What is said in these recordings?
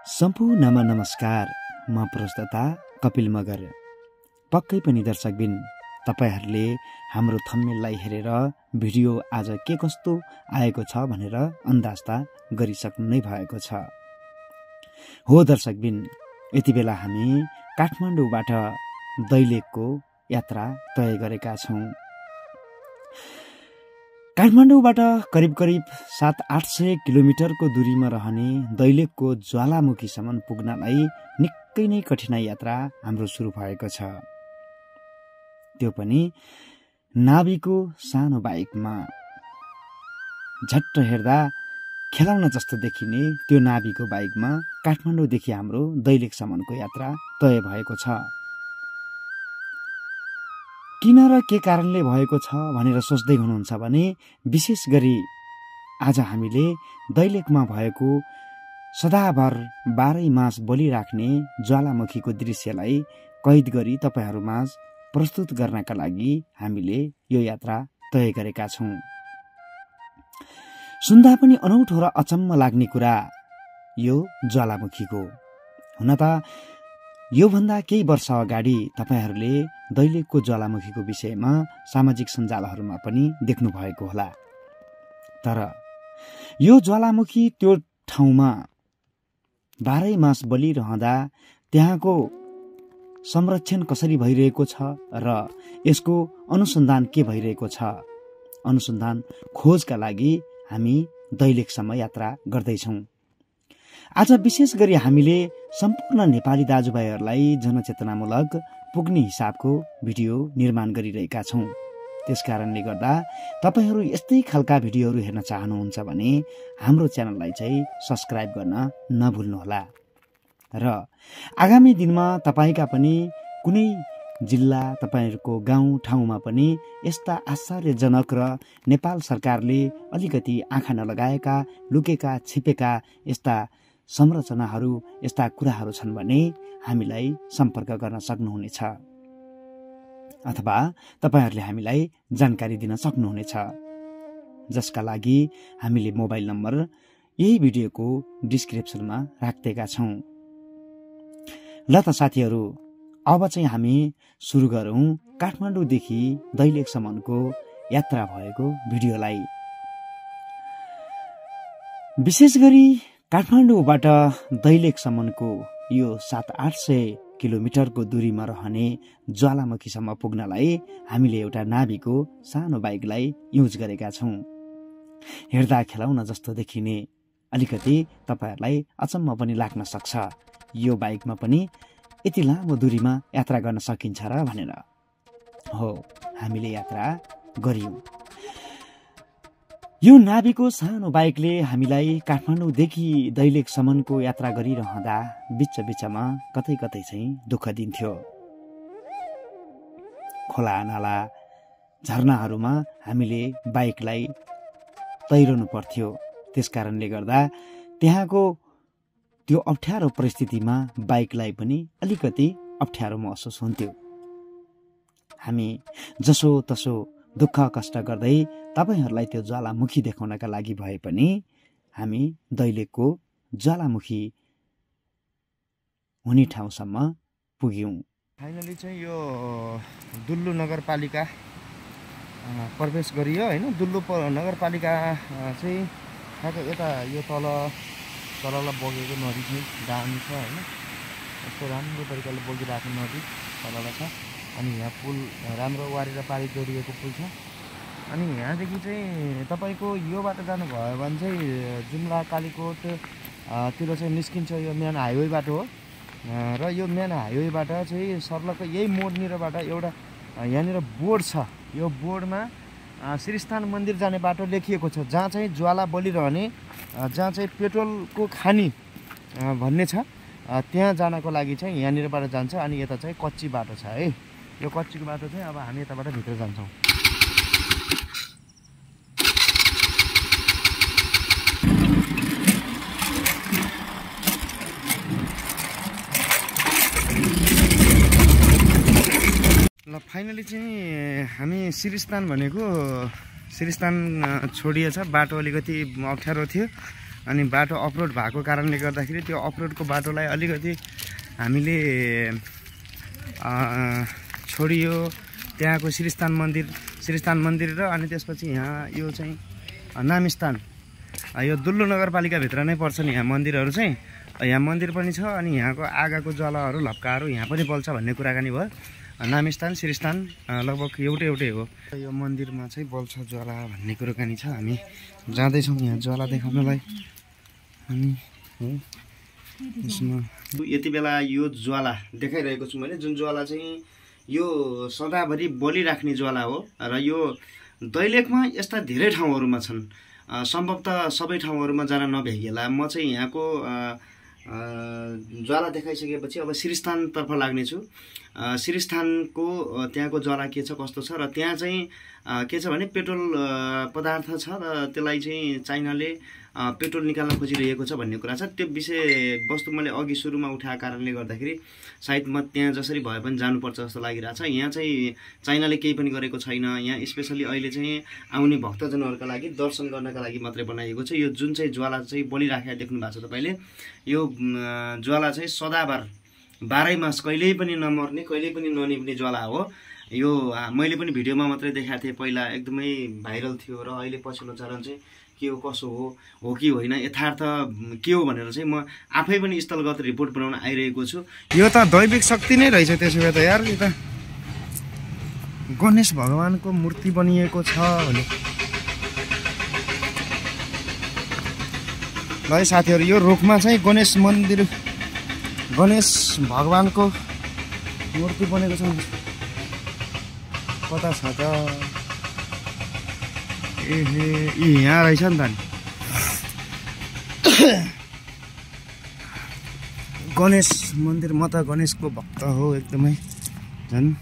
सम्पूर्णमा नमस्कार। म प्रस्तुता कपिल मगर। पक्कै पनि दर्शकबिन तपाईहरूले हाम्रो थम्बनेललाई हेरेर भिडियो आज के कस्तो आएको छ भनेर अन्दाज त गरिसक्नु नै भएको छ। हो दर्शकबिन, यति बेला हामी काठमाडौँबाट दैलेखको यात्रा तय गरेका छौं। काठमाडौँबाट करिब 700-800 किलोमिटरको दूरीमा रहने दैलेखको ज्वालामुखीसम्म पुग्नलाई निकै नै कठिनाई यात्रा हाम्रो सुरु भएको छ। त्यो पनि नाभीको सानो बाइकमा। झट्ट हेर्दा खेलाउन जस्तो देखिने त्यो नाभीको बाइकमा काठमाडौँदेखि हाम्रो दैलेखसम्मको यात्रा तय भएको छ। किन र के कारणले भएको छ भनेर सोच्दै हुनुहुन्छ भने विशेष गरी आज हामीले दैलेखमा भएको सदाभर 12 मास बलिराख्ने ज्वालामुखीको दृश्यलाई कैद गरी तपाईहरूमाझ प्रस्तुत गर्नका लागि हामीले यो यात्रा तय गरेका छौं। सुन्दा पनि अनौठो र अचम्म लाग्ने कुरा यो ज्वालामुखीको। हुन त योभन्दा केही वर्ष अगाडि तपाईहरूले दैलेखको ज्वालामुखीको विषयमा सामाजिक सञ्जालहरूमा पनि देख्नु भएको होला। तर यो ज्वालामुखी त्यो ठाउँमा 12 मास बलिरहँदा त्यहाँको संरक्षण कसरी भइरहेको छ र यसको अनुसन्धान के भइरहेको छ, अनुसन्धान खोजका लागि हामी दैलेखसम्म यात्रा गर्दैछौं। आज विशेष गरी हामीले सम्पूर्ण नेपाली दाजुभाइहरूलाई जनचेतनामूलक पुग्ने हिसाबको भिडियो निर्माण गरिरहेका छौं। त्यसकारणले गर्दा तपाईहरू यस्तै खालका भिडियोहरू हेर्न चाहनुहुन्छ भने हाम्रो च्यानललाई चाहिँ सब्स्क्राइब गर्न नभुल्नुहोला। र आगामी दिनमा तपाईका पनि कुनै जिल्ला, तपाईहरूको गाउँ ठाउँमा पनि यस्ता आश्चर्यजनक र नेपाल सरकारले अलिकति आँखा नलगाएका, लुकेका, छिपेका यस्ता संरचनाहरू, यस्ता कुराहरू छन् भने हामीलाई सम्पर्क गर्न सक्नुहुनेछ अथवा तपाईहरूले हामीलाई जानकारी दिन सक्नुहुनेछ, जसका लागि हामीले मोबाइल नम्बर यही भिडियोको डिस्क्रिप्सनमा राख्दिएका छौं। ल त साथीहरू, अब चाहिँ हामी सुरु गरौं काठमाडौँदेखि दैलेखसम्मको यात्रा भएको भिडियोलाई। विशेष गरी काठमाडौँबाट दैलेखसम्मको यो 700-800 किलोमिटरको दूरीमा रहने ज्वालामुखीसम्म पुग्नलाई हामीले एउटा नाभीको सानो बाइकलाई युज गरेका छौं। हेर्दा खेलाउन जस्तो देखिने, अलिकति तपाईहरूलाई अचम्म पनि लाग्न सक्छ यो बाइकमा पनि यति लामो दूरीमा यात्रा गर्न सकिन्छ र भनेर। हो, हामीले यात्रा गर्यौं। यो नाभीको सानो बाइकले हामीलाई काठमाडौँदेखि दैलेखसम्मको यात्रा गरिरहँदा बिचमा कतै चाहिँ दुःख दिन्थ्यो। खोला नाला झरनाहरूमा हामीले बाइकलाई तैरनु पर्थ्यो। त्यसकारणले गर्दा त्यहाँको त्यो अप्ठ्यारो परिस्थितिमा बाइकलाई पनि अलिकति अप्ठ्यारो महसुस हुन्थ्यो। हामी जसो तसो दुःख कष्ट गर्दै तपाईहरूलाई त्यो ज्वालामुखी देखाउनका लागि भए पनि हामी दैलेखको ज्वालामुखी हुने ठाउँसम्म पुग्यौं। फाइनली चाहिँ यो दुल्लु नगरपालिका प्रवेश गरियो हैन। दुल्लु नगरपालिका चाहिँ यता यो तल बगेको नदी चाहिँ दामी छ हैन। यस्तो राम्रो तरिकाले बगिरहेको नदी तल छ। अनि यहाँ पुल राम्रो वारेर पारी जोडिएको पुल छ। अनि यहाँदेखि चाहिँ तपाईको यो बाटो जानुभयो भने चाहिँ जुम्ला कालीकोट तिर चाहिँ निस्किन्छ। यो मेन हाइवे बाटो हो र यो मेन हाइवेबाट चाहिँ सर्लक्क यही मोडनिरबाट एउटा यहाँनिर बोर्ड छ। यो बोर्डमा श्रीस्थान मन्दिर जाने बाटो लेखिएको छ, जहाँ चाहिँ ज्वाला बलिरहने, जहाँ चाहिँ पेट्रोलको खानी भन्ने छ, त्यहाँ जानको लागि चाहिँ यहाँनिरबाट जान्छ। अनि यता चाहिँ कच्ची बाटो छ है। यो कच्चीको बाटो चाहिँ अब हामी यताबाट भित्र जान्छौँ। ल फाइनली चाहिँ हामी श्रीस्थान भनेको श्रीस्थान छोडिएछ। बाटो अलिकति अप्ठ्यारो थियो। अनि बाटो अफरोड भएको कारणले गर्दाखेरि त्यो अफरोडको बाटोलाई अलिकति हामीले छोडियो। त्यहाँको श्रीस्थान मन्दिर र अनि त्यसपछि यहाँ यो चाहिँ नामस्थान, यो दुल्लु नगरपालिकाभित्र नै पर्छ नि यहाँ मन्दिरहरू चाहिँ। यहाँ मन्दिर पनि छ अनि यहाँको आगाको ज्वालाहरू लप्काहरू यहाँ पनि बल्छ भन्ने कुराकानी भयो। नामस्थान श्रीस्थान लगभग एउटै हो। यो मन्दिरमा चाहिँ बल्छ ज्वाला भन्ने कुराकानी छ। हामी जाँदैछौँ यहाँ ज्वाला देखाउनलाई। अनि यसमा यति बेला यो ज्वाला देखाइरहेको छु मैले, जुन ज्वाला चाहिँ यो सदाभरि बलिराख्ने ज्वाला हो र यो दैलेखमा यस्ता धेरै ठाउँहरूमा छन्। सम्भवतः सबै ठाउँहरूमा जान नभ्याइएला। म चाहिँ यहाँको ज्वाला देखाइसकेपछि अब श्रीस्थानतर्फ लाग्नेछु। श्रीस्थानको त्यहाँको ज्वाला के छ कस्तो छ, र त्यहाँ चाहिँ के छ भने पेट्रोल पदार्थ छ र त्यसलाई चाहिँ चाइनाले पेट्रोल निकाल्न खोजिरहेको छ भन्ने कुरा छ। त्यो विषय वस्तु मैले अघि सुरुमा उठाएको कारणले गर्दाखेरि सायद म त्यहाँ जसरी भए पनि जानुपर्छ जस्तो लागिरहेछ। यहाँ चाहिँ चाइनाले केही पनि गरेको छैन। यहाँ स्पेसली अहिले चाहिँ आउने भक्तजनहरूका लागि दर्शन गर्नका लागि मात्रै बनाइएको छ। यो जुन चाहिँ ज्वाला चाहिँ बलिराखेर देख्नु भएको छ तपाईँले, यो ज्वाला चाहिँ सदाबार 12 मास कहिल्यै पनि नमर्ने कहिल्यै पनि ननिप्ने ज्वाला हो। यो मैले पनि भिडियोमा मात्रै देखाएको थिएँ, पहिला एकदमै भाइरल थियो र अहिले पछिल्लो चरण चाहिँ के हो कसो हो कि होइन यथार्थ के हो भनेर चाहिँ म आफै पनि स्थलगत रिपोर्ट बनाउन आइरहेको छु। यो त दैविक शक्ति नै रहेछ त्यसो भए त यार। यो त गणेश भगवानको मूर्ति बनिएको छ भने ल है साथीहरू, यो रुखमा चाहिँ गणेश भगवानको मूर्ति बनेको छ। कता छ त? यहाँ रहेछ नि त। गणेश मन्दिर, म त गणेशको भक्त हो एकदमै झन्।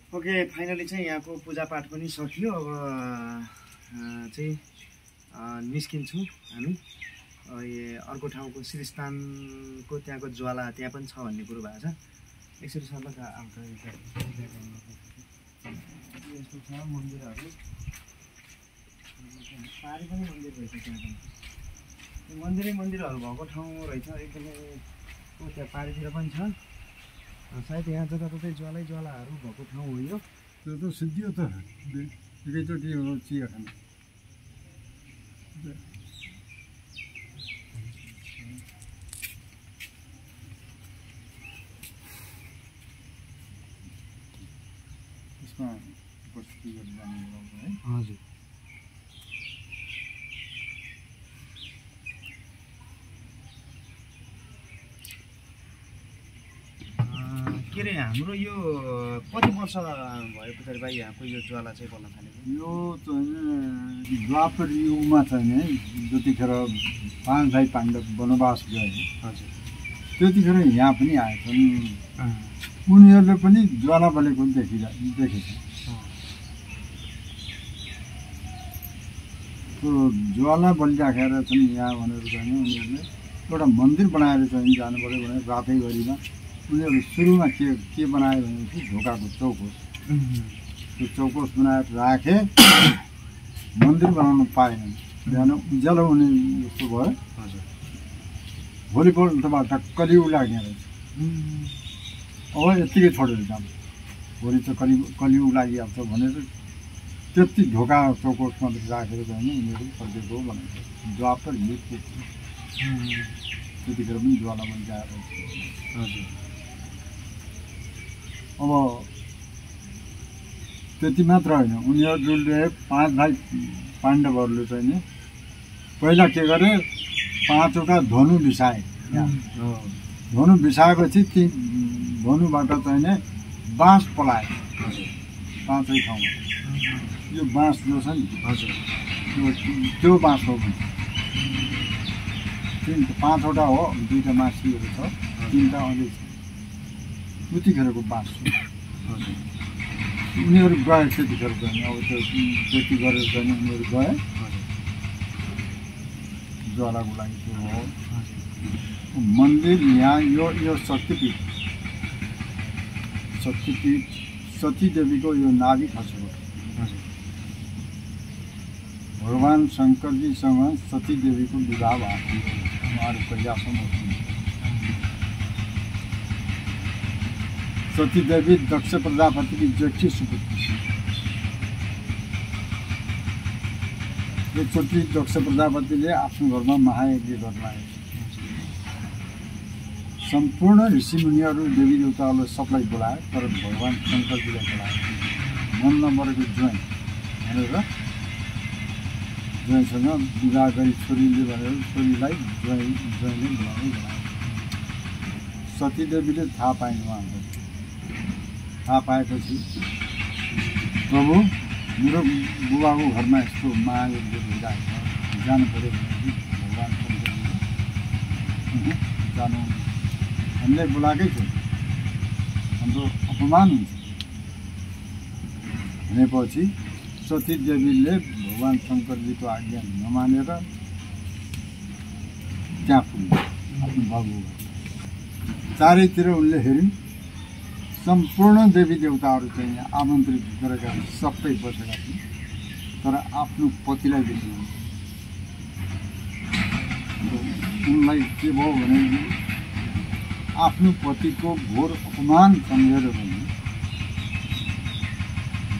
ओके, फाइनली चाहिँ यहाँको पूजापाठ पनि सकियो। अब चाहिँ निस्किन्छौँ हामी। अर्को ठाउँको श्रीस्थानको त्यहाँको ज्वाला त्यहाँ पनि छ भन्ने कुरो भएको छ। यसरी सबै यस्तो छ मन्दिरहरू। पारि पनि मन्दिर रहेछ त्यहाँ पनि। मन्दिरहरू भएको ठाउँ रहेछ एकदमै। त्यहाँ पारितिर पनि छ सायद। यहाँ जताततै ज्वालाहरू भएको ठाउँ हो यो। त्यो त सिद्धियो त एकैचोटि हो चिया खानु। यसमा उपस्थिति गरेर जाने है। हजुर। के अरे हाम्रो यो कति वर्ष भयो पछाडि भाइ यहाँको यो ज्वाला चाहिँ बन्न थालेको? यो चाहिँ द्वापर युगमा चाहिँ है, जतिखेर 5 भाइ पाण्डव वनवास गए। हजुर। त्यतिखेर यहाँ पनि आएछन्। उनीहरूले पनि ज्वाला बलेको देखेछ। त्यो ज्वाला बलिराखेर चाहिँ यहाँ भनेर चाहिँ उनीहरूले एउटा मन्दिर बनाएर चाहिँ जानु पऱ्यो भने रातै गरिमा उनीहरू सुरुमा के बनायो भनेपछि ढोकाको चौकोस, त्यो चौकोस बनाएर राखे। मन्दिर बनाउनु पाएनन्, बिहान उज्यालो हुने जस्तो भयो। भोलिपल्टबाट कलियुग लाग्ने रहेछ। अब यत्तिकै छोडेर जानु, भोलि त कलियुग लागिहाल्छ भनेर त्यति ढोका चौकोस मात्रै राखेर चाहिँ उनीहरू फर्केको भनेको द्वापर युगको त्यतिखेर पनि ज्वाला बनिरहेको रहेछ। हजुर। अब त्यति मात्र होइन, उनीहरूले 5 भाइ पाण्डवहरूले चाहिँ नि पहिला के गरे, 5वटा धनु बिसाए। धनु बिसाएपछि ती धनुबाट चाहिँ नि बाँस पलाए 5 ठाउँमा। यो बाँस जो छ नि, हजुर, त्यो बाँस हो। 5वटा हो, 2टा मासीहरू छ, 3टा अझै छ। उतिखेरको बाँस उनीहरू गए त्यतिखेर जाने, अब त्यो त्यति गरेर जाने उनीहरू गए ज्वालाको लागि। त्यो हो मन्दिर यहाँ। यो शक्तिपीठ सतीदेवीको यो नाभि खसेको। भगवान शङ्करजीसँग सतीदेवीको विवाह भएको थियो उहाँहरू पहिलासम्म। सतीदेवी दक्ष प्रजापतिकी जेठी सुपुत्री। एकचोटि दक्ष प्रजापतिले आफ्नो घरमा महायज्ञ गर्न आए। सम्पूर्ण ऋषिमुनिहरू देवी देवताहरूलाई सबलाई बोलाए, तर भगवान शङ्करजीलाई बोलाए। मन नमरेको ज्वाइँ भनेर ज्वाइँसँग विवाह गरी छोरीले भनेर छोरीलाई ज्वाइँले बोलाए। सतीदेवीले थाहा पाइन्। उहाँहरू थाहा पाएपछि प्रभु मेरो बुबाको घरमा यस्तो महायज्ञ भइरहेको छ, जानु पऱ्यो भनेपछि भगवान शङ्करजीले जानु हामीलाई बोलाएकै थियो, हाम्रो अपमान हुन्छ भनेपछि सतीदेवीले भगवान शङ्करजीको आज्ञा नमानेर त्यहाँ पुग्नु आफ्नो बाबु। चारैतिर उनले हेरिन्, सम्पूर्ण देवी देवताहरू चाहिँ यहाँ आमन्त्रित गरेका सबै बसेका थिए, तर आफ्नो पतिलाई देख्नु। उनलाई के भयो भने आफ्नो पतिको घोर अपमान सम्झेर पनि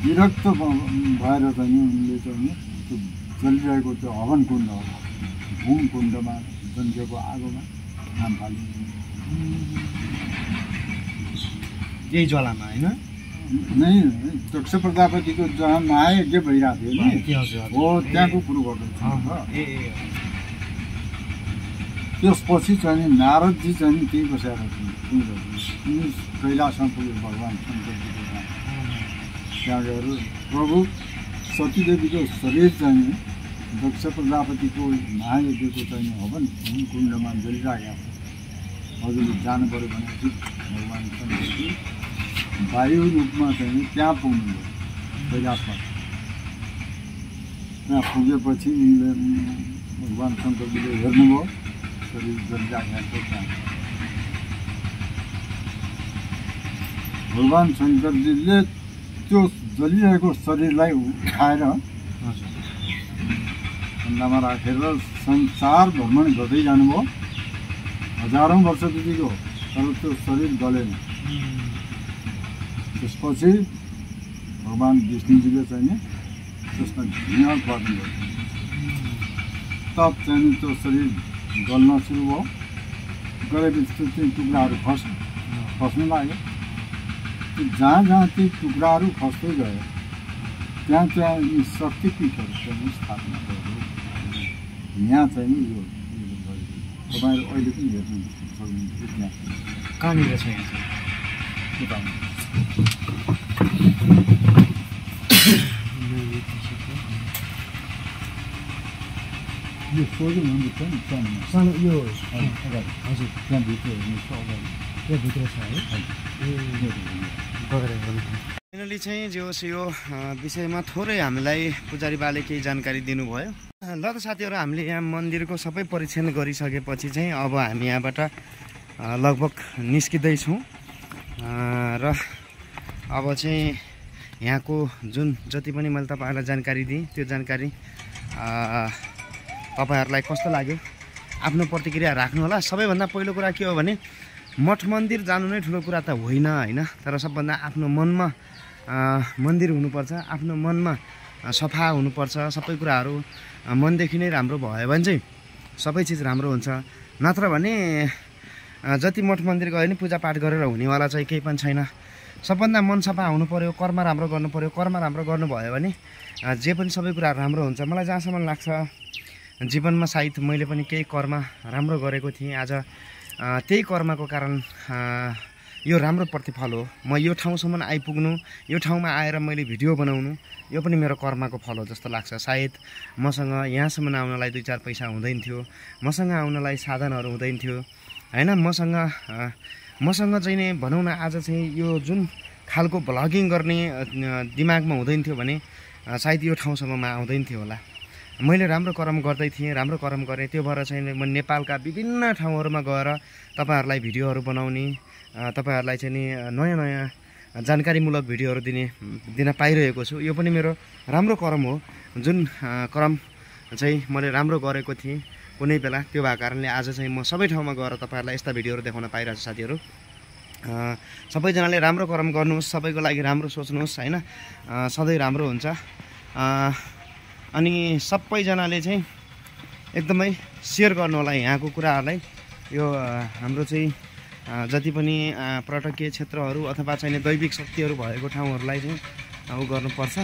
विरक्त भएर चाहिँ उनले चाहिँ त्यो जलिरहेको त्यो हवन कुण्ड हो, भूम कुण्डमा जन्केको आगोमा नाम फाल्नु। यही ज्वालामा होइन नै दक्ष प्रजापतिको जहाँ महायज्ञ भइरहेको थियो नि, हो त्यहाँको कुरो गर्दैछ। त्यसपछि चाहिँ नारदजी चाहिँ त्यही बसेर उनी कैलासमा पुग्यो भगवान शङ्करजीको कहाँ। त्यहाँ गएर प्रभु सतीदेवीको शरीर चाहिँ दक्ष प्रजापतिको महायज्ञको चाहिँ हवन कुण्डमा जलिरहेको छ, हजुरले जानु पऱ्यो भनेपछि भगवान शङ्करजी वायु रूपमा चाहिँ त्यहाँ पुग्नुभयो कैलासमा। त्यहाँ पुगेपछि उनले भगवान शङ्करजीले हेर्नुभयो शरीर जलिरहेको छ। भगवान शङ्करजीले त्यो जलिरहेको शरीरलाई उठाएर खन्दामा राखेर संसार भ्रमण गर्दै जानुभयो। हजारौँ वर्ष बितेको तर त्यो शरीर गलेन। त्यसपछि भगवान विष्णुजीले चाहिँ त्यसमा झिँगाल पर्नुभयो। तब चाहिँ त्यो शरीर गल्न सुरु भयो। गलेपछि त्यो टुक्राहरू खस्नु लाग्यो। जहाँ जहाँ ती टुक्राहरू खस्दै गयो त्यहाँ त्यहाँ यी शक्तिपीठहरू चाहिँ स्थापना गर्यो। यहाँ चाहिँ यो तपाईँहरू अहिले पनि हेर्नु सक्नुहुन्छ त्यहाँ कहाँनिर छ यो सोझो हुनुहुन्छ नि सानो यो अगाडि। हजुर त्यहाँभित्र हेर्नुहोस् अगाडि त्यहाँभित्र छ है। फाइनली चाहिँ जे होस् यो विषयमा थोरै हामीलाई पुजारी बाले केही जानकारी दिनुभयो। ल त साथीहरू, हामीले यहाँ मन्दिरको सबै परीक्षण गरिसकेपछि चाहिँ अब हामी यहाँबाट लगभग निस्किँदैछौँ र अब चाहिँ यहाँको जुन जति पनि मैले तपाईँहरूलाई जानकारी दिएँ त्यो जानकारी तपाईँहरूलाई कस्तो लाग्यो आफ्नो प्रतिक्रिया राख्नु होला। सबैभन्दा पहिलो कुरा के हो भने मठ मन्दिर जानु नै ठुलो कुरा त होइन होइन, तर सबभन्दा आफ्नो मनमा मन्दिर हुनुपर्छ, आफ्नो मनमा सफा हुनुपर्छ। सबै कुराहरू मनदेखि नै राम्रो भयो भने चाहिँ सबै चिज राम्रो हुन्छ। नत्र भने जति मठ मन्दिर गयो भने पूजापाठ गरेर हुनेवाला चाहिँ केही पनि छैन। सबभन्दा मन सफा हुनु पऱ्यो, कर्म राम्रो गर्नु पऱ्यो। कर्म राम्रो गर्नुभयो भने जे पनि सबै कुराहरू राम्रो हुन्छ। मलाई जहाँसम्म लाग्छ जीवनमा सायद मैले पनि केही कर्म राम्रो गरेको थिएँ। आज त्यही कर्मको कारण यो राम्रो प्रतिफल हो। म यो ठाउँसम्म आइपुग्नु, यो ठाउँमा आएर मैले भिडियो बनाउनु, यो पनि मेरो कर्मको फल हो जस्तो लाग्छ। सायद मसँग यहाँसम्म आउनलाई 2-4 पैसा हुँदैन थियो, मसँग आउनलाई साधनहरू हुँदैन थियो हैन। मसँग चाहिँ नि भनौँ न आज चाहिँ यो जुन खालको भ्लगिङ गर्ने दिमागमा हुँदैन थियो भने सायद यो ठाउँसम्म आउँदैन थियो होला। मैले राम्रो कर्म गर्दै थिएँ, राम्रो कर्म गरेँ, त्यो भएर चाहिँ म नेपालका विभिन्न ठाउँहरूमा गएर तपाईँहरूलाई भिडियोहरू बनाउने, तपाईँहरूलाई चाहिँ नि नयाँ नयाँ जानकारीमूलक भिडियोहरू दिन पाइरहेको छु। यो पनि मेरो राम्रो कर्म हो। जुन कर्म चाहिँ मैले राम्रो गरेको थिएँ कुनै बेला, त्यो भएको कारणले आज चाहिँ म सबै ठाउँमा गएर तपाईँहरूलाई यस्ता भिडियोहरू देखाउन पाइरहेको छु। साथीहरू सबैजनाले राम्रो कर्म गर्नुहोस्, सबैको लागि राम्रो सोच्नुहोस् हैन, सधैँ राम्रो हुन्छ। अनि सबैजनाले चाहिँ एकदमै सेयर गर्नु होला यहाँको कुराहरूलाई। यो हाम्रो चाहिँ जति पनि पर्यटकीय क्षेत्रहरू अथवा चाहिँ दैविक शक्तिहरू भएको ठाउँहरूलाई चाहिँ गर्नुपर्छ।